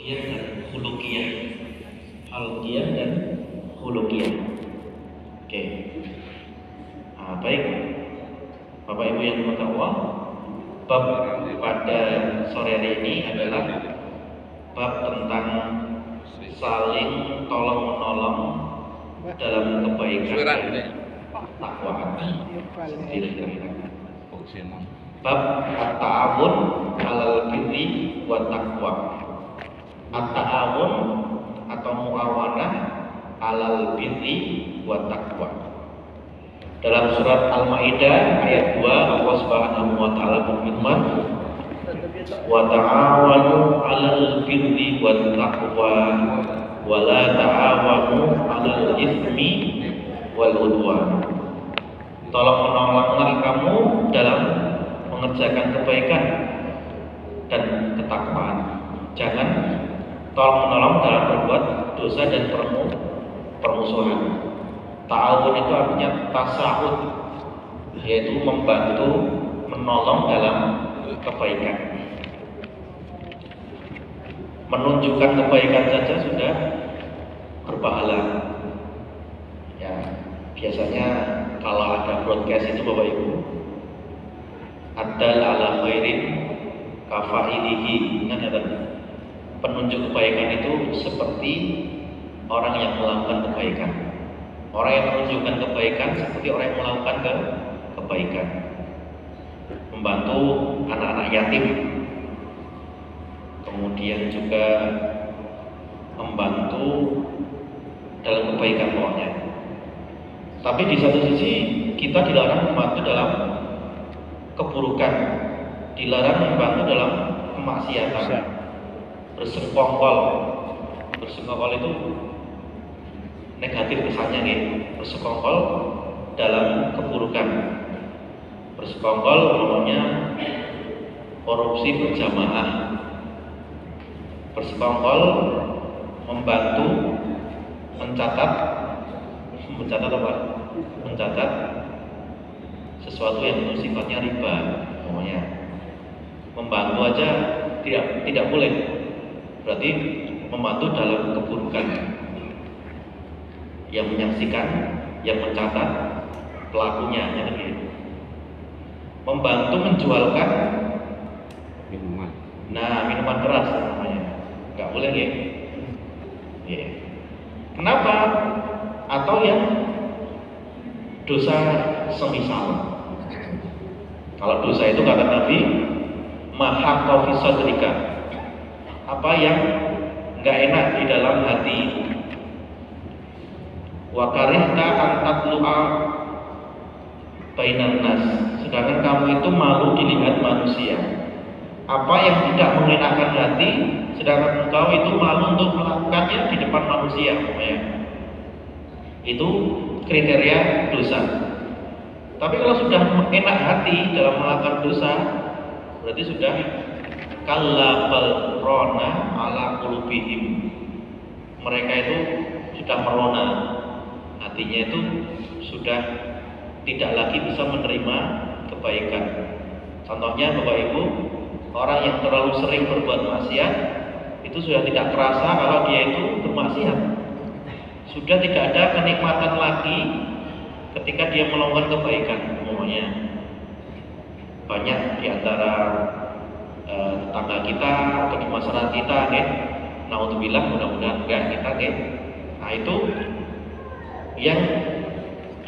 Khalqiyah dan khuluqiyah. Khalqiyah dan khuluqiyah. Oke. Baik, Bapak Ibu yang dirahmati Allah, bab pada sore hari ini adalah bab tentang saling tolong menolong dalam kebaikan dan takwaan. Bab at-ta'awun 'alal birri wa taqwa. At-ta'awun atau muawanah 'alal birri wa taqwa. Dalam surat Al-Maidah ayat 2 Allah Subhanahu wa taala berfirman, "Wa ta'awanu 'alal birri wat taqwa wa la ta'awanu 'alal itsmi wal 'udwan." Tolong menolonglah kamu dalam mengerjakan kebaikan dan ketakwaan. Jangan tolong menolong dalam berbuat dosa dan permusuhan. Ta'awun itu artinya tasawuf, yaitu membantu, menolong dalam kebaikan. Menunjukkan kebaikan saja sudah berpahala. Ya, biasanya kalau ada broadcast itu Bapak Ibu, adal ala khairin kafailihi, ingat ya, penunjuk kebaikan itu seperti orang yang melakukan kebaikan. Orang yang menunjukkan kebaikan seperti orang yang melakukan kebaikan. Membantu anak-anak yatim, kemudian juga membantu dalam kebaikan pokoknya. Tapi di satu sisi kita dilarang membantu dalam keburukan, dilarang membantu dalam kemaksiatan. Bersekongkol itu negatif kesannya nih, bersekongkol dalam keburukan. Bersekongkol namanya korupsi berjamaah. Bersekongkol membantu mencatat apa? Mencatat sesuatu yang sifatnya riba, pokoknya. Membantu aja tidak boleh. Berarti membantu dalam keburukan. Yang menyaksikan, yang mencatat pelakunya, ya gitu. Membantu menjualkan minuman. Nah, minuman keras namanya, nggak boleh ya. Yeah. Kenapa? Atau yang dosa semisal. Kalau dosa itu kata Nabi, maha sadrika, apa yang nggak enak di dalam hati. Wa karihta an tatlu'a bainan nas, sedangkan kamu itu malu dilihat manusia. Apa yang tidak mengenakan hati, sedangkan engkau itu malu untuk melakukannya di depan manusia, ya. Itu kriteria dosa. Tapi kalau sudah enak hati dalam melakukan dosa, berarti sudah kallabal rona ala qulubihim. Mereka itu sudah merona, hatinya itu sudah tidak lagi bisa menerima kebaikan. Contohnya Bapak Ibu, orang yang terlalu sering berbuat maksiat itu sudah tidak kerasa kalau dia itu bermaksiat. Sudah tidak ada kenikmatan lagi ketika dia melakukan kebaikan. Umumnya banyak di antara tetangga kita atau di masyarakat kita, naudzubillah, mudah-mudahan enggak kita, nah itu yang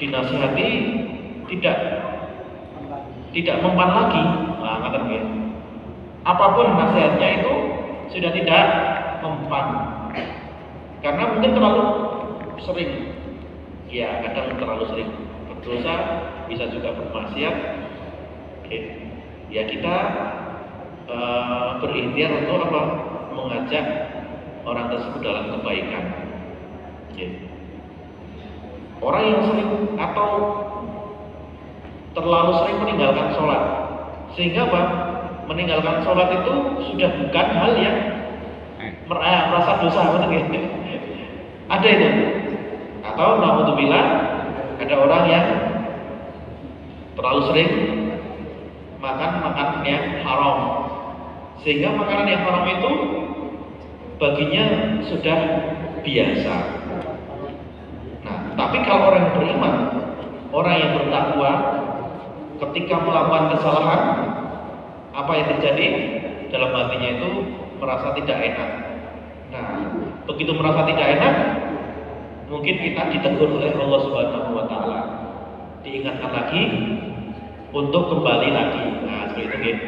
dinasihati tidak mempan lagi, apapun nasihatnya itu sudah tidak mempan karena mungkin terlalu sering, ya kadang terlalu sering berdosa, bisa juga bermaksiat. Ya kita berikhtiar untuk apa? Mengajak orang tersebut dalam kebaikan. Orang yang sering atau terlalu sering meninggalkan sholat, sehingga apa? Meninggalkan sholat itu sudah bukan hal yang merasa dosa, betul ya? Ada itu. Atau naudzubillah, ada orang yang terlalu sering makan makanan yang haram, sehingga makanan yang haram itu baginya sudah biasa. Nah, tapi kalau orang yang beriman, orang yang bertakwa, ketika melakukan kesalahan, apa yang terjadi? Dalam hatinya itu merasa tidak enak. Nah, begitu merasa tidak enak, mungkin kita ditegur oleh Allah Subhanahu wa Ta'ala, diingatkan lagi untuk kembali lagi. Nah, seperti itu.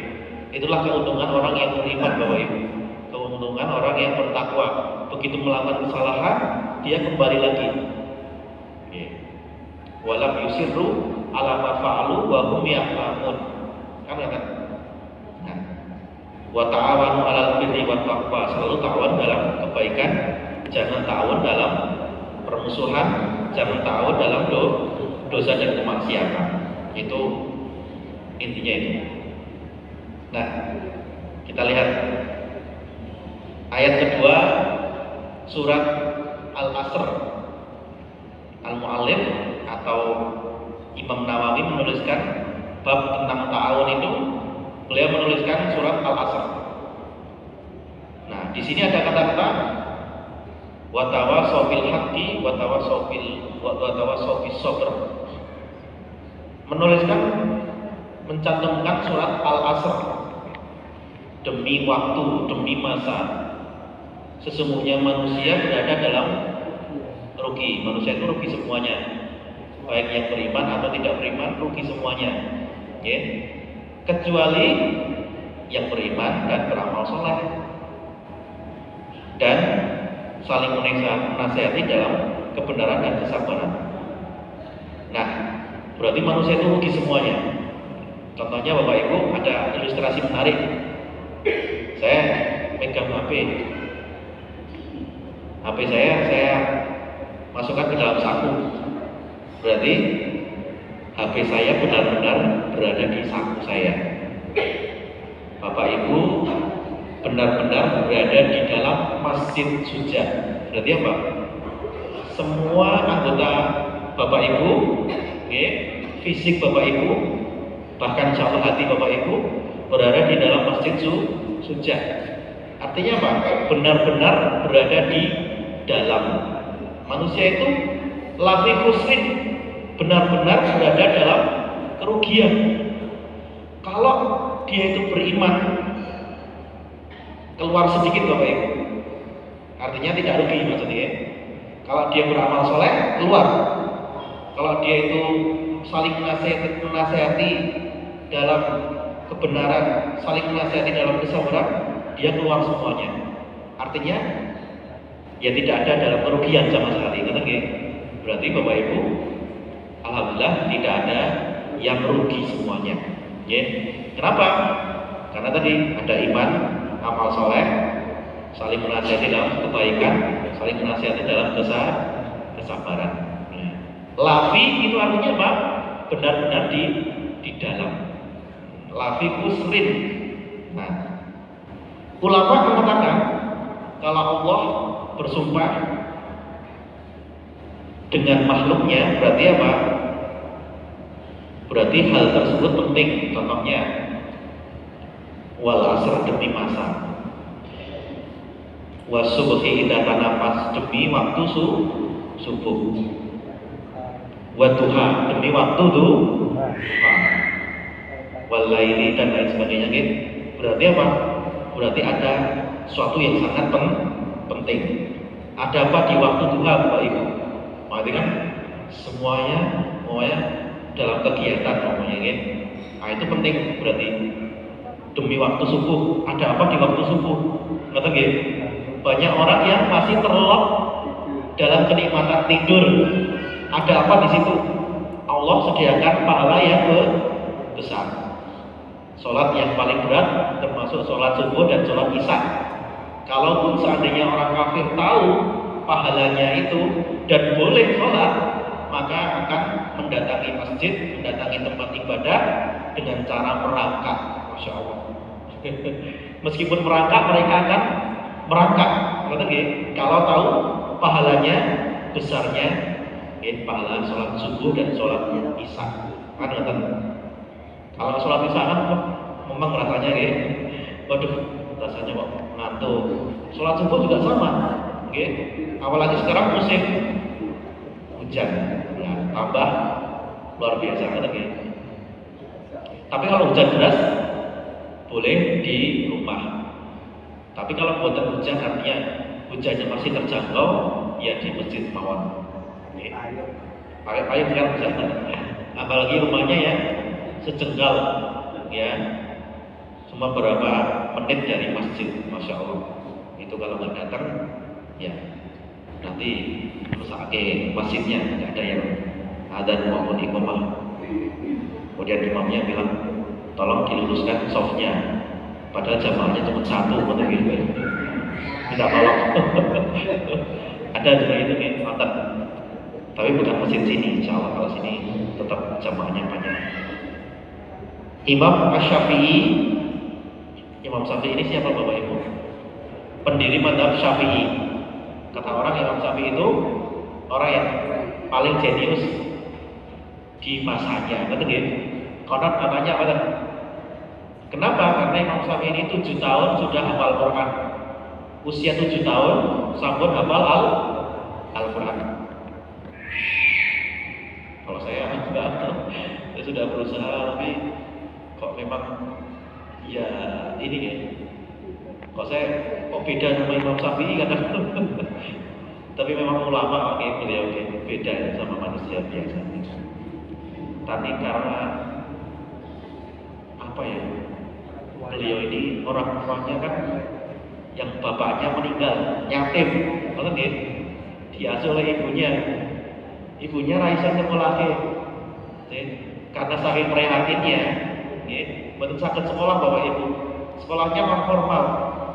Itulah keuntungan orang yang beriman, Bapak Ibu. Keuntungan orang yang bertakwa. Begitu melakukan kesalahan, dia kembali lagi. Walam yusirru ala ma fa'alu wa hum ya'lamun. Kan? Nah, wa ta'awanu 'alal birri wat taqwa. Selalu ta'awan dalam kebaikan, jangan ta'awan dalam permusuhan, jangan ta'awan dalam dosa dan kemaksiatan. Itu intinya itu. Nah, kita lihat ayat kedua surat Al-Asr. Al-Mu'allif atau Imam Nawawi menuliskan bab tentang ta'awun itu, beliau menuliskan surat Al-Asr. Nah, di sini ada kata-kata wa tawassaw bil haqqi wa tawassaw bis sabr. Menuliskan, mencantumkan surat Al-Asr, demi waktu, demi masa. Sesungguhnya manusia berada dalam rugi. Manusia itu rugi semuanya, baik yang beriman atau tidak beriman, rugi semuanya, ya. Kecuali yang beriman dan beramal soleh dan saling menasihati dalam kebenaran dan kesabaran. Nah, berarti manusia itu rugi semuanya. Contohnya Bapak Ibu, ada ilustrasi menarik. Saya pegang HP saya masukkan ke dalam saku. Berarti HP saya benar-benar berada di saku saya. Bapak Ibu benar-benar berada di dalam masjid suja. Berarti apa? Semua anggota Bapak Ibu, okay, fisik Bapak Ibu, bahkan insya Allah hati Bapak Ibu berada di dalam masjid suja. Artinya apa? Benar-benar berada di dalam. Manusia itu lafi khusrin, benar-benar berada dalam kerugian. Kalau dia itu beriman, keluar sedikit Bapak Ibu, artinya tidak rugi maksudnya. Kalau dia beramal soleh, keluar. Kalau dia itu saling menasihati dalam kebenaran, saling menasihati dalam kesabaran, dia keluar semuanya. Artinya ya tidak ada dalam kerugian sama sekali. Berarti Bapak Ibu, alhamdulillah tidak ada yang rugi semuanya. Ya. Kenapa? Karena tadi ada iman, amal soleh, saling menasihati dalam kebaikan, saling menasihati dalam kesabaran. Ya. Lafi itu artinya apa? Benar-benar di dalam. Lafi kusrin. Nah, ulama mengatakan kalau Allah bersumpah dengan makhluknya, berarti apa? Berarti hal tersebut penting. Contohnya wal asr, demi masa, wasubhi idza tanafas, demi waktu subuh, wa duha, demi waktu duha, wal laili, dan lain sebagainya. Berarti apa? Berarti ada sesuatu yang sangat penting. Ada apa di waktu duha, Bapak Ibu? Berarti kan semuanya dalam kegiatan namanya, kan? Nah, itu penting. Berarti demi waktu subuh, ada apa di waktu subuh? Ngerti nggih? Banyak orang yang masih terlelap dalam kenikmatan tidur. Ada apa di situ? Allah sediakan pahala yang besar. Sholat yang paling berat termasuk sholat subuh dan sholat isya. Kalaupun seandainya orang kafir tahu pahalanya itu dan boleh sholat, maka akan mendatangi masjid, mendatangi tempat ibadah dengan cara merangkak. Masya Allah. Meskipun merangkak, mereka akan merangkak. Kalau tahu pahalanya besarnya, pahala sholat subuh dan sholat isya. Kalau sholat isya kan memang rasanya waduh, rasanya kok ngantuk. Sholat subuh juga sama, oke? Apalagi sekarang musim hujan, ya, tambah luar biasa kan, oke? Tapi kalau hujan deras boleh di rumah. Tapi kalau buatan hujan artinya hujannya masih terjangkau, ya di masjid mawon. Payung yang bisa, apalagi rumahnya ya sejengkal, ya cuma berapa menit dari masjid, masya Allah. Itu kalau nggak datang, ya nanti rusake masjidnya, nggak ada yang adzan maupun iqamah. Kemudian imamnya bilang, tolong diluruskan softnya. Padahal jamaahnya cuma satu, gitu. Minta tolong. Ada juga itu nih, mantan. Tapi bukan masjid sini, insya Allah kalau sini tetap jamaahnya banyak. Imam Asy-Syafi'i, Imam Syafi'i ini siapa Bapak Ibu? Pendiri mazhab Syafi'i. Kata orang Imam Syafi'i itu orang yang paling jenius di masanya, betul ya? Konon katanya apa kan? Kenapa? Karena Imam Syafi'i ini 7 tahun sudah hafal Quran. Usia 7 tahun sampun hafal Al-Quran. Kalau saya enggak, saya sudah berusaha tapi kok memang ya ini ya. Kok saya beda sama Imam Syafi'i kadang. Tapi memang ulama beliau beda sama manusia biasa. Tapi karena apa ya? Beliau ini orang tuanya kan yang bapaknya meninggal, yatim, betul ya? Diasuh oleh ibunya. Ibunya Raisa nyekolahe. Karena saking prihatinnya, betul sakit sekolah bapak ibu. Sekolahnya non formal,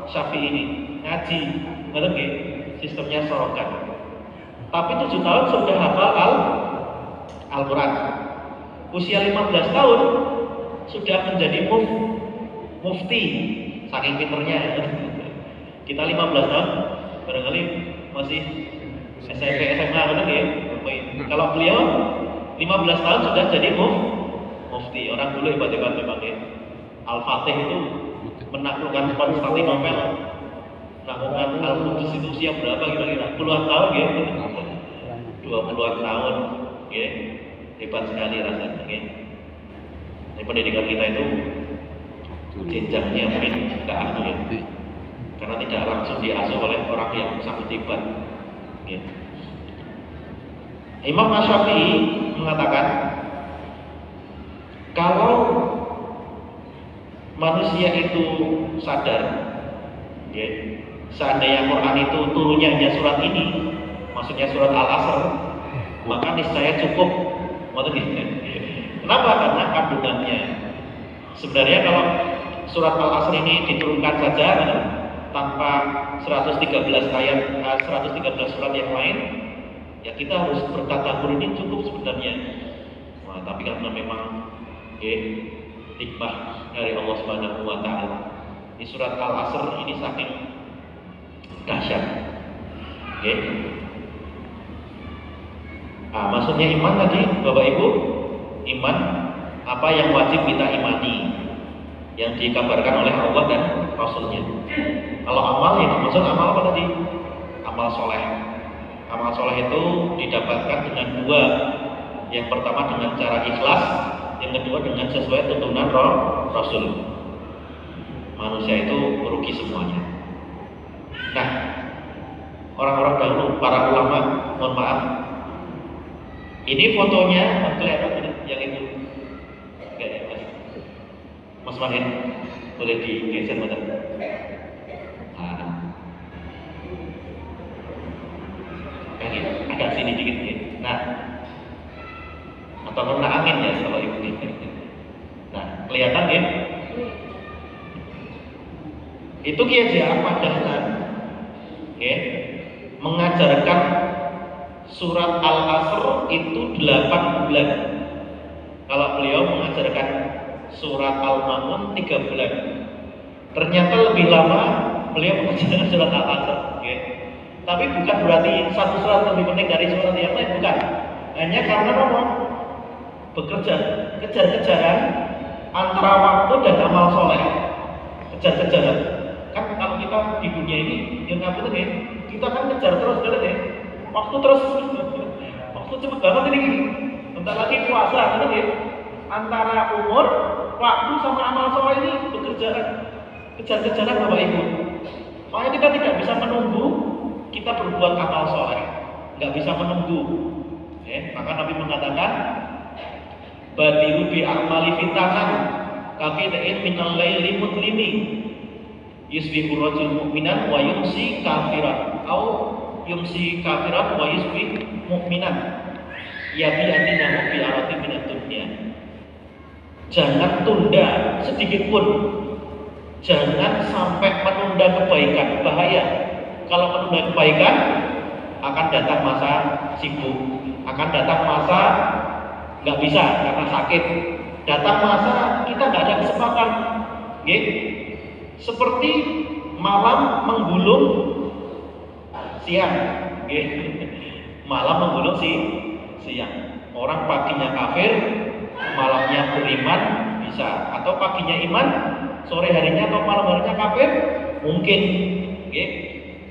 Syafi'i ini ngaji, betul ya? Sistemnya sorokan. Tapi 7 tahun sudah hafal Al-Quran. Usia 15 tahun sudah menjadi mufti, saking pinternya. Kita 15 tahun barangkali masih SMP, SMA, betul ya? Kalau beliau 15 tahun sudah jadi mufti. Orang dulu hebat-hebat memang ya. Al-Fatih itu menaklukkan Konstantinopel, melakukan Al-Qudus itu usia berapa kira-kira? Puluhan tahun ya? 20-an tahun ya. Hebat sekali rasanya ya. Ini pendidikan kita itu jenjangnya mungkin tidak anu ya. Karena tidak langsung diasuh oleh orang yang sangat hebat ya. Imam Asy-Syafi'i mengatakan kalau manusia itu sadar ya, seandainya Quran itu turunnya hanya surat ini, maksudnya surat Al-Asr, maka niscaya cukup. Kenapa? Karena kandungannya. Sebenarnya kalau surat Al-Asr ini diturunkan saja tanpa 113 ayat, 113 surat yang lain, ya kita harus bertadabbur ini cukup sebenarnya. Nah, tapi karena memang hikmah dari Allah Subhanahu wa taala. Di surat Al-Asr ini saking dahsyat. Maksudnya iman tadi Bapak Ibu, iman apa yang wajib kita imani yang dikabarkan oleh Allah dan Rasulnya. Kalau amal ya maksud amal apa tadi? Amal soleh. Amal soleh itu didapatkan dengan dua. Yang pertama dengan cara ikhlas, yang kedua dengan sesuai tuntunan Rasul. Manusia itu merugi semuanya. Nah, orang-orang dahulu, para ulama, mohon maaf, ini fotonya kelihatan yang itu. Mas Mahin, boleh digeser betul? Agak sini dikit ya. Nah, atau kena angin ya kalau ibu ini. Nah, kelihatan ya? Itu Kiai Haji Ahmad Dahlan mengajarkan surat Al-Asr itu 8 bulan. Kalau beliau mengajarkan surat Al-Ma'un 3 bulan. Ternyata lebih lama beliau mengajarkan surat Al-Asr. Tapi bukan berarti satu surat lebih penting dari surat yang lain, bukan. Hanya karena apa? Kejar-kejaran antara waktu dan amal soleh. Kejar-kejaran. Kan kalau kita kita di dunia ini yang ngapain ya? Kita kan kejar terus kan ya. Waktu terus waktu cepet banget ini. Bentar lagi puasa kan ya. Antara umur, waktu sama amal soleh ini kejar-kejaran Bapak Ibu. Makanya kita tidak bisa menunggu kita berbuat amal soleh, nggak bisa menunggu. Maka Nabi mengatakan, badiru bi amali fitanan kaqitain minal laili mutlimi yusbihu rajul mu'minan wa yumsi kafiran au yumsi kafiran wa yusbih mu'minan yabi'atinahu bi arati minad dunya. Jangan tunda sedikit pun, jangan sampai menunda kebaikan, bahaya. Kalau menunda kebaikan akan datang masa sibuk, akan datang masa nggak bisa karena sakit, datang masa kita nggak ada kesempatan. Seperti malam menggulung siang, malam menggulung siang. Orang paginya kafir, malamnya beriman bisa, atau paginya iman, sore harinya atau malam harinya kafir, mungkin.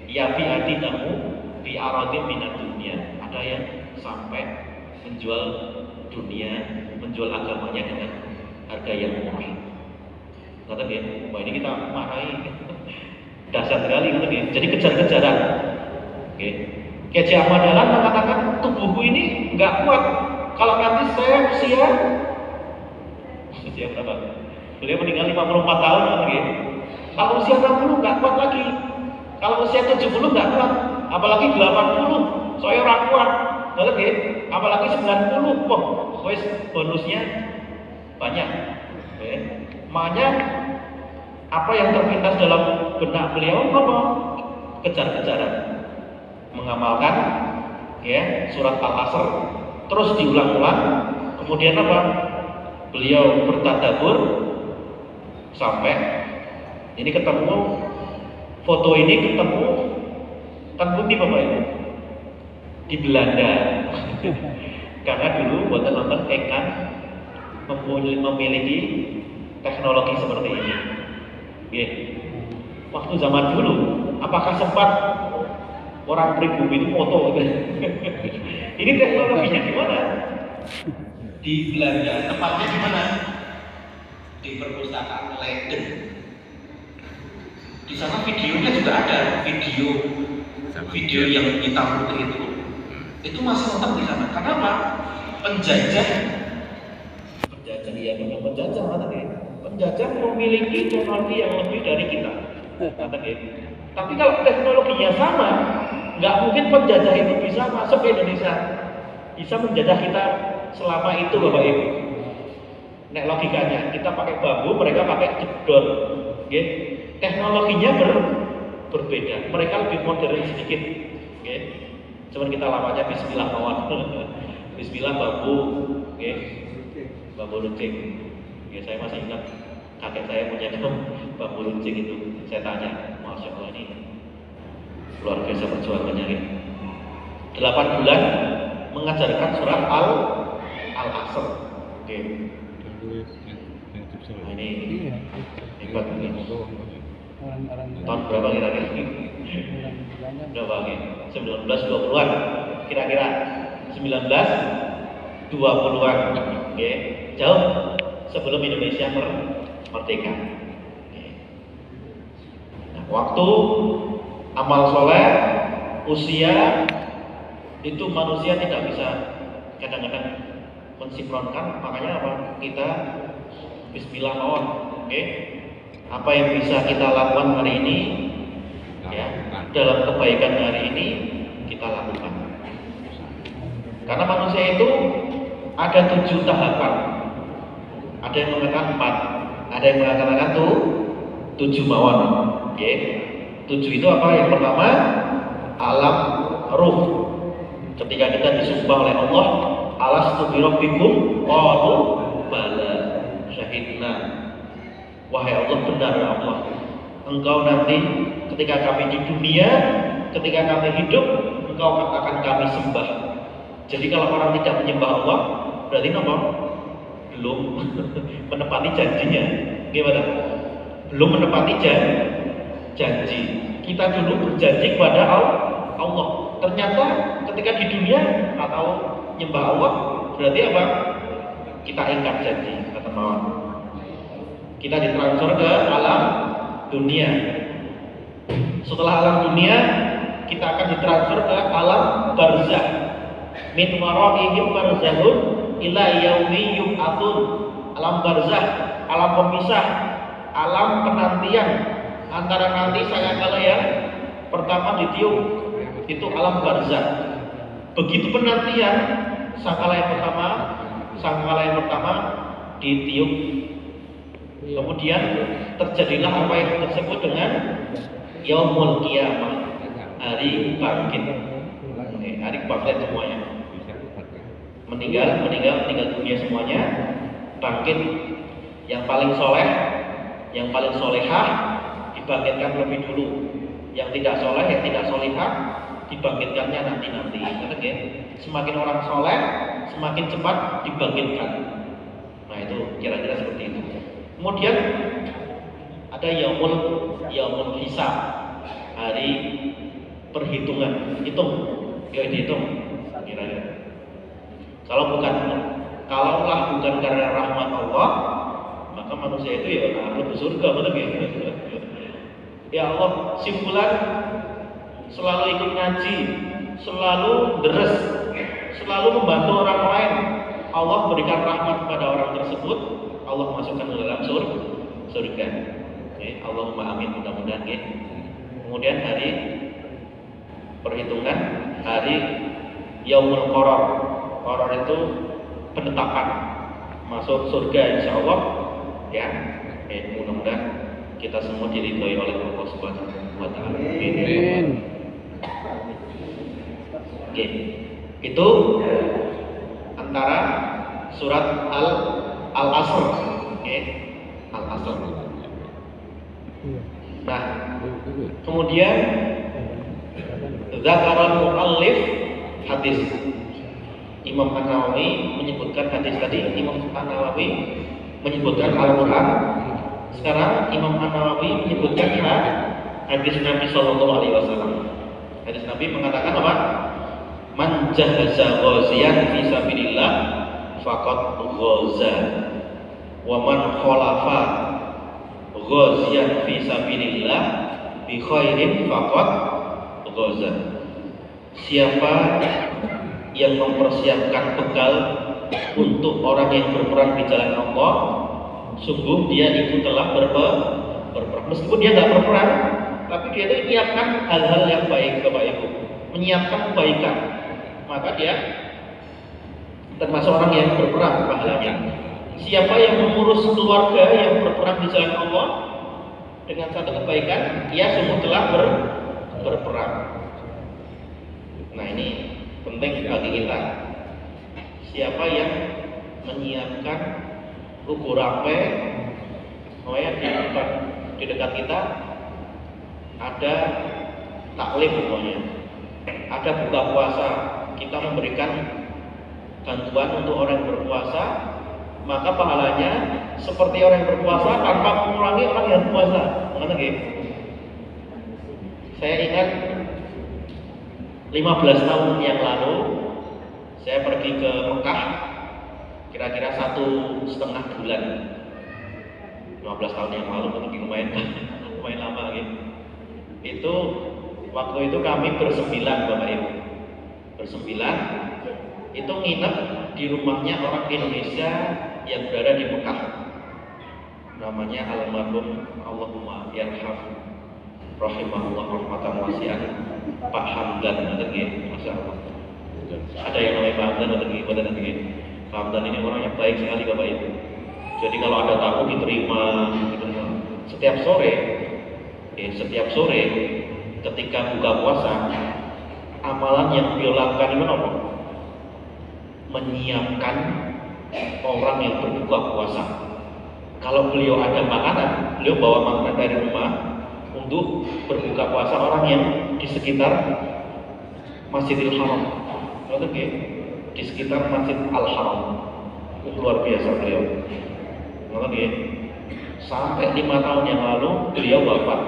Ya bi'adinamu bi aradin minad dunya. Ada yang sampai menjual dunia, menjual agamanya dengan harga yang murah. Kata dia, wah ini kita marahi. Dasar sekali kata dia. Jadi kejar-kejaran. Kiai Ahmad Dahlan mengatakan tubuhku ini nggak kuat. Kalau nanti saya usia berapa? Beliau meninggal 54 tahun lagi. Kalau usia 60 nggak kuat lagi. Kalau usia 70 nggak kuat. Apalagi 80, saya orang kuat. Apalagi 90, bonusnya banyak. Makanya apa yang terlintas dalam benak beliau apa? Kejar-kejaran, mengamalkan surat Al-Asr, terus diulang-ulang. Kemudian apa? Beliau bertadabbur sampai ini ketemu foto ini ketemu di Bapak Ibu di Belanda. Karena dulu buat nonton ikan memiliki teknologi seperti ini. Waktu zaman dulu, apakah sempat orang pribumi itu foto? Ini teknologinya gimana? Di Belanda, tempatnya di mana? Di perpustakaan Leiden. Di sana videonya juga ada, video yang hitam putih itu masih lengkap di sana. Kenapa? Penjajah memiliki teknologi yang lebih dari kita. Tapi kalau teknologinya sama, nggak mungkin penjajah itu bisa masuk ke Indonesia, bisa menjajah kita selama itu, Bapak Ibu. Nek logikanya, kita pakai bambu, mereka pakai jedor. Teknologinya berbeda. Mereka lebih modern sedikit. Cuman kita lamanya bismillah mawon. Bismillah bambu, bambu runcing. Saya masih ingat kakek saya punya bambu runcing itu. Saya tanya, Masya Allah ini luar biasa perjuangannya. 8 bulan mengajarkan surat Al-Asr. Nah, ini hebat ini. Tahun berapa kira-kira? Berapa lagi? 1920-an kira-kira. 1920-an. Jauh sebelum Indonesia merdeka. Nah, waktu amal soleh, usia itu manusia tidak bisa kadang-kadang mensinkronkan. Makanya apa? Kita bismillah mawon. Apa yang bisa kita lakukan hari ini, dalam kebaikan hari ini kita lakukan. Karena manusia itu ada 7 tahapan. Ada yang mengatakan 4, ada yang mengatakan 7 mawon. 7 itu apa? Yang pertama, alam ruh. Ketika kita disumpah oleh Allah, alastu bi rabbikum qalu bala syahidna. Wahai Allah, benar ya Allah, Engkau nanti ketika kami di dunia, ketika kami hidup, Engkau akan kami sembah. Jadi kalau orang tidak menyembah Allah, berarti apa? Belum menepati janjinya. Gimana? Belum menepati janji. Kita dulu berjanji kepada Allah. Ternyata ketika di dunia atau nyembah Allah, berarti apa? Kita ingkar janji, kata Mawar. Kita ditransfer ke alam dunia. Setelah alam dunia, kita akan ditransfer ke alam barzah. Min waraihim barzahun ila yaumi yub'atsun. Alam barzah, alam pemisah, alam penantian antara nanti sangkala yang pertama ditiup, itu alam barzah. Begitu penantian sangkala yang pertama ditiup, kemudian terjadilah apa yang disebut dengan yaumul qiyamah, hari bangkit. Hari bangkit semuanya. Meninggal dunia semuanya, bangkit. Yang paling soleh, yang paling solehah dibangkitkan lebih dulu. Yang tidak soleh, yang tidak solehah dibangkitkannya nanti. Semakin orang soleh, semakin cepat dibangkitkan. Nah itu kira-kira seperti itu. Kemudian ada yaumul hisab, hari perhitungan. Dihitung kira-kira. Kalaulah bukan karena rahmat Allah, maka manusia itu ya harus ke surga, betul gitu. Ya Allah, simpulan selalu ikut ngaji, selalu deres, selalu membantu orang lain. Allah berikan rahmat kepada orang tersebut, Allah masukkan ke dalam surga. Allahumma amin, mudah-mudahan. Kemudian hari perhitungan, hari yaumul qaror. Qaror itu penetapan masuk surga insya Allah, ya. Mudah-mudahan kita semua diridhoi oleh Allah Subhanahu wa taala. Amin. Oke. Itu antara surat Al-Asr. Al-Asr. Nah, kemudian Zakaral muallif hadis. Imam An-Nawawi menyebutkan hadis tadi. Imam An-Nawawi menyebutkan Al-Quran. Sekarang Imam An-Nawawi menyebutkan hadis Nabi Sallallahu Alaihi Wasallam. Hadis Nabi mengatakan apa? Man jahaza ghaziyan fi sabilillah faqad ghaza. Wa man khalafa ghaziyan fi sabilillah bi khairin faqad ghaza. Siapa yang mempersiapkan bekal untuk orang yang berperang di jalan Allah, sungguh dia itu telah berperang. Meskipun dia tidak berperang, tapi dia itu menyiapkan hal-hal yang baik, menyiapkan kebaikan, maka dia termasuk orang yang berperang pahalanya. Siapa yang mengurus keluarga yang berperang di jalan Allah dengan satu kebaikan, dia sungguh telah berperang. Nah ini penting bagi kita. Siapa yang menyiapkan ruko rape, di dekat kita ada taklim, ada buka puasa, kita memberikan bantuan untuk orang yang berpuasa, maka pahalanya seperti orang yang berpuasa tanpa mengurangi orang yang berpuasa. Saya ingat 15 tahun yang lalu saya pergi ke Mekah, kira-kira 1,5 bulan. 15 tahun yang lalu mungkin lumayan lama gitu. Itu waktu itu kami bersembilan, Bapak Ibu. Bersembilan itu nginep di rumahnya orang Indonesia yang berada di Mekah. Namanya almarhum Allahumma yarham rahimahullah rahmatan wasi'an Pak Hamdan, Masya Allah. Ada yang namanya Pak Hamdan, Pak Hamdan ini orang yang baik sekali, Bapak Ibu. Jadi kalau ada tamu diterima gitu. Setiap sore ketika buka puasa, amalan yang beliau lakukan itu apa? Menyiapkan orang yang berbuka puasa. Kalau beliau ada makanan, beliau bawa makanan dari rumah untuk berbuka puasa orang yang di sekitar Masjidil Haram. Di sekitar Masjid Al-Haram. Luar biasa beliau. Sampai 5 tahun yang lalu beliau wafat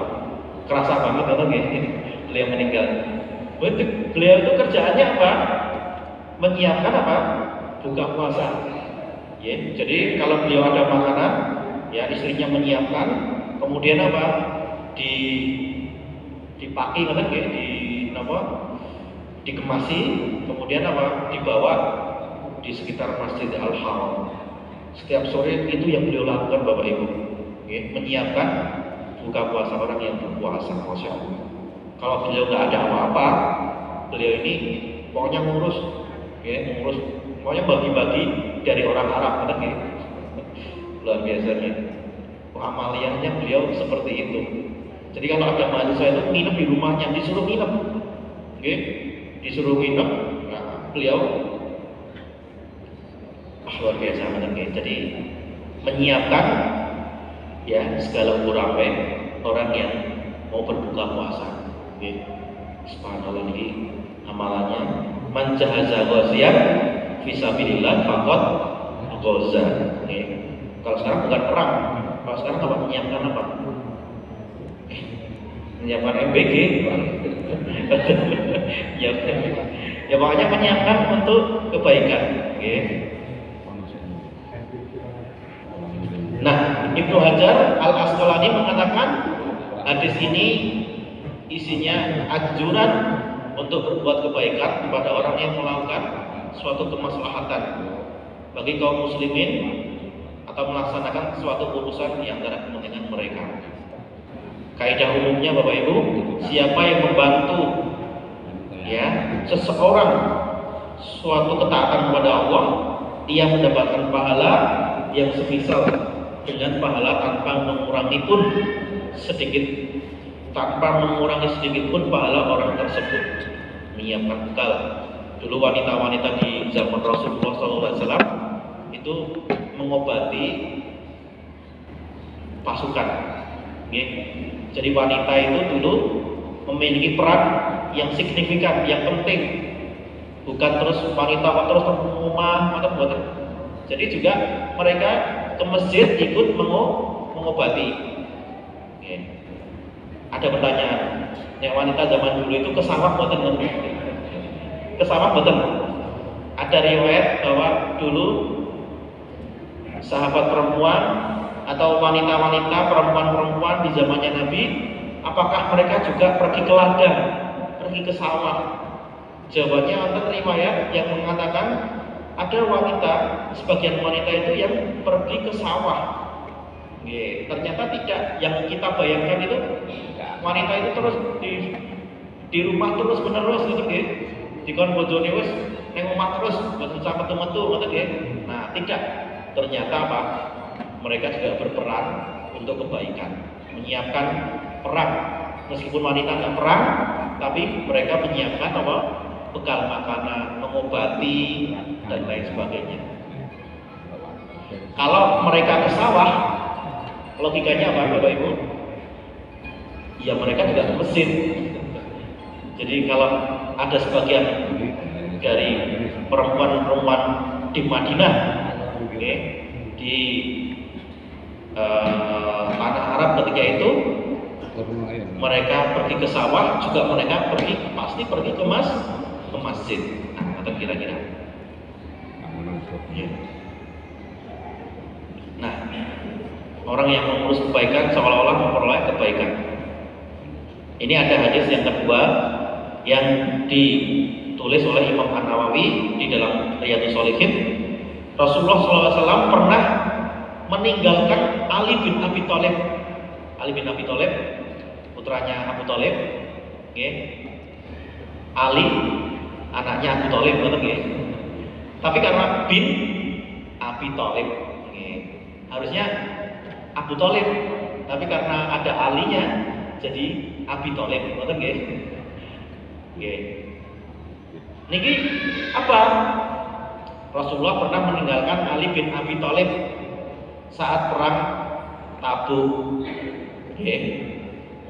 kerasa banget atau beliau meninggal. Beliau itu kerjaannya apa? Menyiapkan apa? Buka puasa. Ya, jadi kalau beliau ada makanan, ya istrinya menyiapkan, kemudian apa? Dipaki dikemasi, kemudian apa? Dibawa di sekitar Masjid Al-Haram. Setiap sore itu yang beliau lakukan Bapak Ibu, menyiapkan buka puasa orang yang berpuasa, Masya Allah. Kalau beliau nggak ada apa-apa, beliau ini pokoknya ngurus, pokoknya bagi-bagi dari orang Arab, luar biasa nih. Amaliyahnya beliau seperti itu. Jadi kalau ada mahasiswa itu nginep di rumahnya, disuruh nginep, disuruh nginep, nah, beliau luar biasa banget. Jadi menyiapkan ya segala urape orang yang mau berbuka puasa. Subhanallah, ini amalannya man jahaza ghaziyan fisabilillah faqad ghaza. Kalau sekarang bukan perang, kalau sekarang apa? Menyiapkan apa? Menyiapkan MBG. Ya pokoknya menyiapkan untuk kebaikan. Nah, Ibnu Hajar Al-Asqalani mengatakan hadis ini isinya anjuran untuk berbuat kebaikan kepada orang yang melakukan suatu kemaslahatan bagi kaum muslimin atau melaksanakan suatu urusan di antara kepentingan mereka. Kaidah umumnya Bapak Ibu, siapa yang membantu ya seseorang suatu ketaatan kepada Allah, dia mendapatkan pahala yang semisal dengan pahala tanpa mengurangi pun sedikit pahala orang tersebut. Menyiapkan bekal. Dulu wanita-wanita di zaman Rasulullah SAW itu mengobati pasukan. Jadi wanita itu dulu memiliki peran yang signifikan, yang penting. Bukan terus wanita terus rumah atau buat. Jadi juga mereka ke masjid ikut mengobati. Ada pertanyaan, yang wanita zaman dulu itu ke sawah boten? Ke sawah boten? Ada riwayat bahwa dulu sahabat perempuan atau wanita-wanita, perempuan-perempuan di zamannya Nabi, apakah mereka juga pergi ke ladang, pergi ke sawah? Jawabannya ada riwayat yang mengatakan ada wanita, sebagian wanita itu yang pergi ke sawah. Ternyata tidak. Yang kita bayangkan itu wanita itu terus di rumah terus menerus gitu, dikon bojone wis ning omah terus boten sampe metu ngoten nggih. Nah, tidak. Ternyata apa? Mereka juga berperan untuk kebaikan, menyiapkan perang. Meskipun wanita nggak perang, tapi mereka menyiapkan apa? Bekal makanan, mengobati dan lain sebagainya. Kalau mereka ke sawah, logikanya apa Bapak Ibu? Ya mereka juga ke mesin. Jadi kalau ada sebagian dari perempuan-perempuan di Madinah, di tanah Arab ketika itu, mereka pergi ke sawah, juga mereka pasti pergi ke masjid. Nah, atau kira-kira. Nah, orang yang mengurus kebaikan seolah-olah memperoleh kebaikan. Ini ada hadis yang kedua yang ditulis oleh Imam An-Nawawi di dalam Riyadhus Shalihin. Rasulullah SAW pernah meninggalkan Ali bin Abi Thalib. Ali bin Abi Thalib, putranya Abu Thalib. Ali, anaknya Abu Thalib, tapi karena bin Abi Thalib, harusnya Abu Thalib, tapi karena ada alinya jadi Abi Thalib, niki apa? Rasulullah pernah meninggalkan Ali bin Abi Thalib saat perang Tabuk,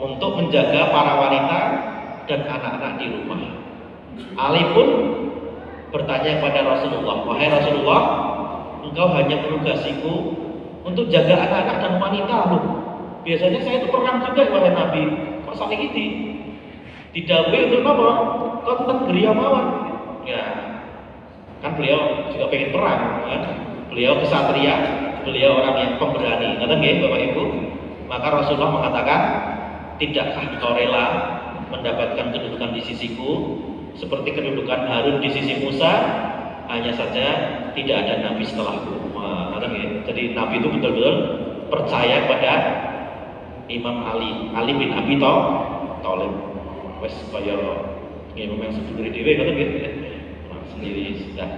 untuk menjaga para wanita dan anak-anak di rumah. Ali pun bertanya kepada Rasulullah, wahai Rasulullah, engkau hanya menugasiku untuk jaga anak-anak dan wanita loh. Biasanya saya itu perang juga wahai Nabi. kok sakniki didhawuhi untuk napa? Konten griya mawon. Ya, kan beliau juga pengen perang, kan? Beliau kesatria, beliau orang yang pemberani. Ngoten nggih, Bapak Ibu. Maka Rasulullah mengatakan, tidakkah engkau rela mendapatkan kedudukan di sisiku seperti kedudukan Harun di sisi Musa? Hanya saja tidak ada nabi setelahku. Wah, jadi nabi itu betul-betul percaya pada Imam Ali bin Abi Thalib. Wes kaya ngene yang sedulur dhewe ngoten nggih. Sendiri sudah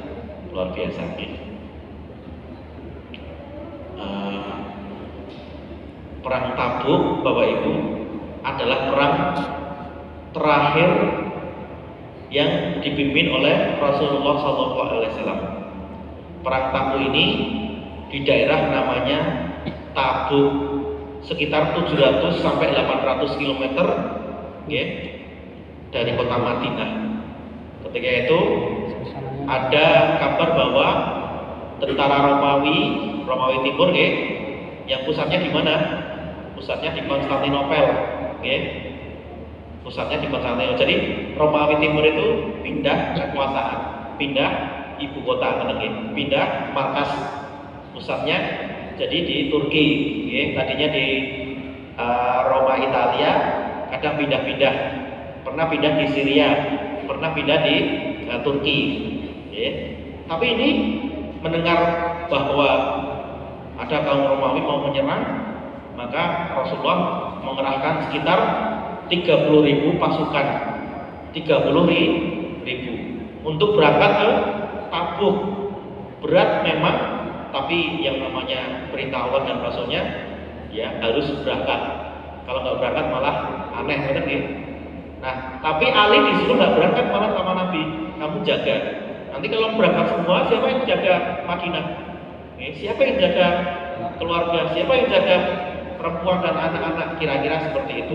luar biasa nggih. Perang Tabuk, Bapak Ibu, adalah perang terakhir yang dipimpin oleh Rasulullah SAW. Perang Tabuk ini di daerah namanya Tabuk, sekitar 700 sampai 800 km ya, dari kota Madinah. Ketika itu ada kabar bahwa tentara Romawi Timur yang pusatnya di mana? Pusatnya di Konstantinopel, pusatnya di Konstantinopel. Jadi Romawi Timur itu pindah kekuasaan, pindah ibu kota, pindah markas pusatnya jadi di Turki. Tadinya di Roma Italia, kadang pindah-pindah, pernah pindah di Syria, pernah pindah di Turki. Tapi ini mendengar bahwa ada kaum Romawi mau menyerang, maka Rasulullah mengerahkan sekitar 30.000 pasukan, 30.000 untuk berangkat ke Tabuk. Berat memang, tapi yang namanya perintah Allah dan Rasulnya ya harus berangkat. Kalau nggak berangkat malah aneh, betul ya? Nah, tapi Ali disuruh nggak berangkat, malah sama Nabi, kamu jaga. Nanti kalau berangkat semua, siapa yang jaga Madinah? Siapa yang jaga keluarga? Siapa yang jaga perempuan dan anak-anak? Kira-kira seperti itu.